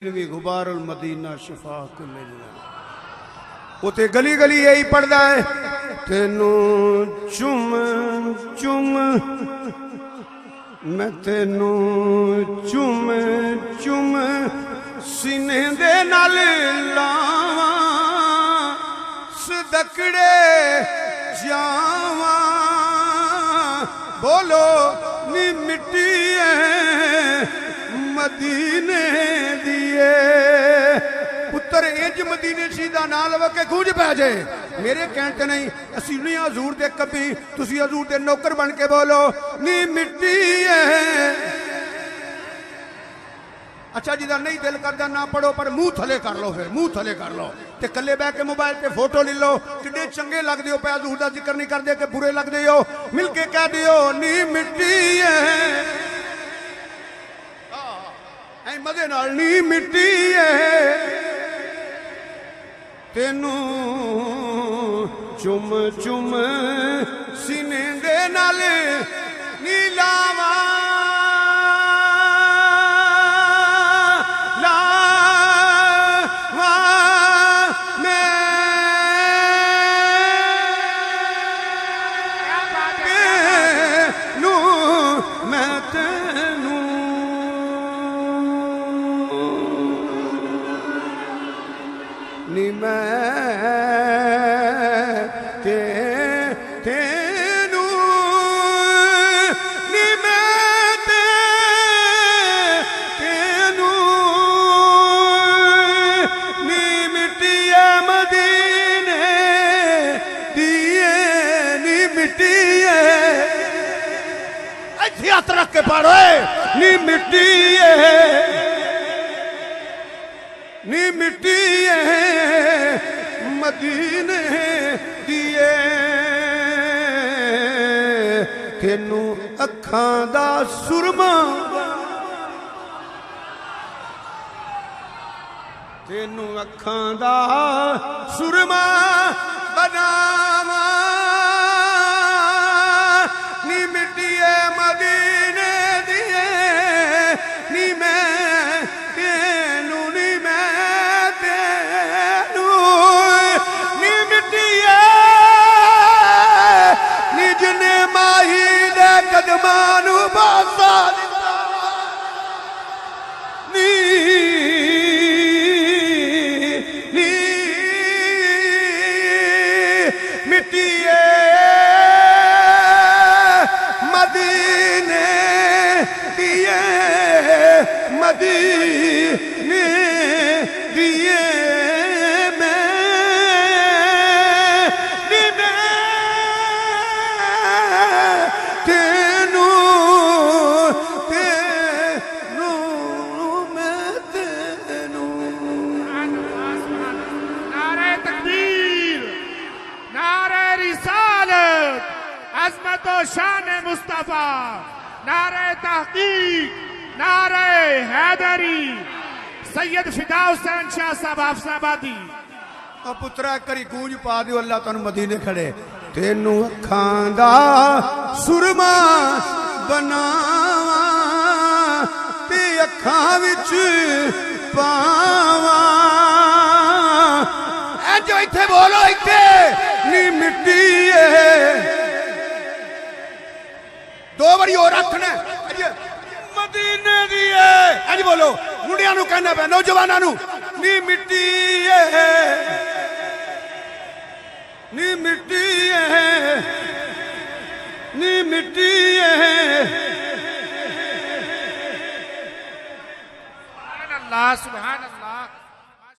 भी गुबारुल मदीना शिफा कुल उते गली गली यही पढ़दा है तेनू चुम चुम मैं तेनू चुम चुम सीने दे नाल लावां सदकड़े जावां बोलो नी मिट्टी मदीने दिए पुत्र इंज मदीने सीधा ना लव के गूंज पै जाए मेरे कहते नहीं असी नहीं हजूर दे कभी तुसी हजूर दे नौकर बन के बोलो नी मिट्टी है। अच्छा जिदा नहीं दिल करता ना पढ़ो पर मुंह थले कर लो फिर मुंह थले कर लो ते कल्ले बह के मोबाइल पे फोटो ले लो किड्डे चंगे लगदे हो पे हजूर दा जिक्र नहीं करदे कि बुरे लगदे हो मिल के कह दियो नी मिट्टी है मजे नाल नी मिट्टी है तेनू चुम चुम सीने दे नाल नी लावां नी मैं तेनू नी मैं तेनू नी मिट्टिया मदीने दिए नी मिट्टिया ऐसे हाथ रख के पढ़ो नी मिट्टी नी मिट्टी मदीने दिए तेनू अखां दा सुरमा तेनू अखां दा सुरमा बनावा नी मिट्टी मदीने दिए नी मैं कदमानू बासा नी नी मिट्टी मदीने दिए मदीने दिए शान मुस्तफा नारे तहकीक नारे हैदरी सैयद फिदा हुसैन शाह साहब हाफसाबादी और पुत्रा करी गूंज पा दियो अल्लाह तन्नू मदीने खड़े तेनू अखां दा सुरमा बनावा ते अखां विच पावा ए जो इत्थे बोलो इत्थे नी मिट्टी दो बारी और रखना मदीने दी अज बोलो मुंडिया नू कहना पे नौजवाना नू नी मिट्टी नी मिट्टी नी मिट्टी सुभान अल्लाह सुभान अल्लाह।